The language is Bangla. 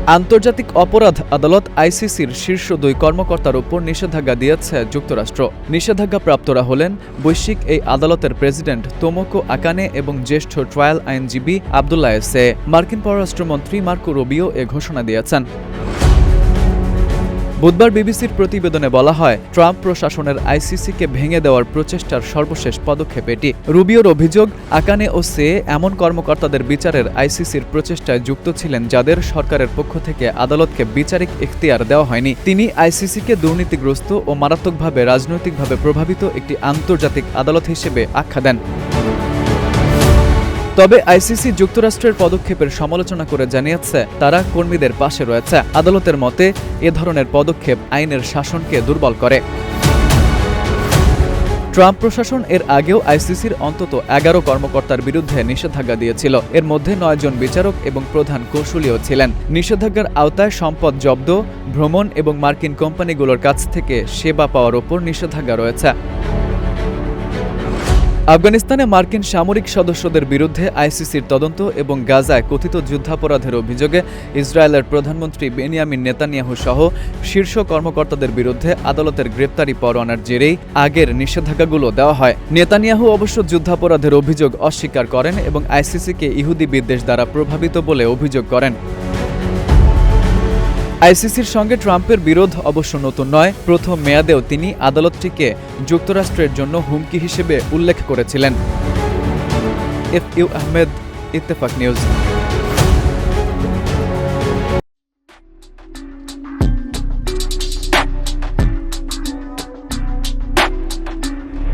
আন্তর্জাতিক অপরাধ আদালত আইসিসির শীর্ষ 2 কর্মকর্তার উপর নিষেধাজ্ঞা দিয়েছে যুক্তরাষ্ট্র। নিষেধাজ্ঞাপ্রাপ্তরা হলেন বৈশ্বিক এই আদালতের প্রেসিডেন্ট তোমোকো আকানে এবং জ্যেষ্ঠ ট্রায়াল আইনজীবী আব্দুল্লাহ এসে। মার্কিন পররাষ্ট্রমন্ত্রী মার্কো রুবিও এ ঘোষণা দিয়েছেন। বুধবার বিবিসির প্রতিবেদনে বলা হয়, ট্রাম্প প্রশাসনের আইসিসিকে ভেঙে দেওয়ার প্রচেষ্টার সর্বশেষ পদক্ষেপ এটি। রুবিওর অভিযোগ, আকানে ও সে এমন কর্মকর্তাদের বিচারের আইসিসির প্রচেষ্টায় যুক্ত ছিলেন যাদের সরকারের পক্ষ থেকে আদালতকে বিচারিক এখতিয়ার দেওয়া হয়নি। তিনি আইসিসিকে দুর্নীতিগ্রস্ত ও মারাত্মকভাবে রাজনৈতিকভাবে প্রভাবিত একটি আন্তর্জাতিক আদালত হিসেবে আখ্যা দেন। তবে আইসিসি যুক্তরাষ্ট্রের পদক্ষেপের সমালোচনা করে জানিয়েছে তারা কর্মীদের পাশে রয়েছে। আদালতের মতে এ ধরনের পদক্ষেপ আইনের শাসনকে দুর্বল করে। ট্রাম্প প্রশাসন এর আগেও আইসিসির অন্তত 11 কর্মকর্তার বিরুদ্ধে নিষেধাজ্ঞা দিয়েছিল। এর মধ্যে 9 জন বিচারক এবং প্রধান কৌঁসুলিও ছিলেন। নিষেধাজ্ঞার আওতায় সম্পদ জব্দ, ভ্রমণ এবং মার্কিন কোম্পানিগুলোর কাছ থেকে সেবা পাওয়ার ওপর নিষেধাজ্ঞা রয়েছে। আফগানিস্তানে মার্কিন সামরিক সদস্যদের বিরুদ্ধে আইসিসির তদন্ত এবং গাজায় কথিত যুদ্ধাপরাধের অভিযোগে ইসরায়েলের প্রধানমন্ত্রী বেনিয়ামিন নেতানিয়াহু সহ শীর্ষ কর্মকর্তাদের বিরুদ্ধে আদালতের গ্রেপ্তারি পরোয়ানার জেরেই আগের নিষেধাজ্ঞাগুলো দেওয়া হয়। নেতানিয়াহু অবশ্য যুদ্ধাপরাধের অভিযোগ অস্বীকার করেন এবং আইসিসিকে ইহুদি বিদ্বেষ দ্বারা প্রভাবিত বলে অভিযোগ করেন। আইসিসির সঙ্গে ট্রাম্পের বিরোধ অবশ্য নতুন নয়। প্রথম মেয়াদেও তিনি আদালতটিকে যুক্তরাষ্ট্রের জন্য হুমকি হিসেবে উল্লেখ করেছিলেন। F U Ahmed, Ittefaq news.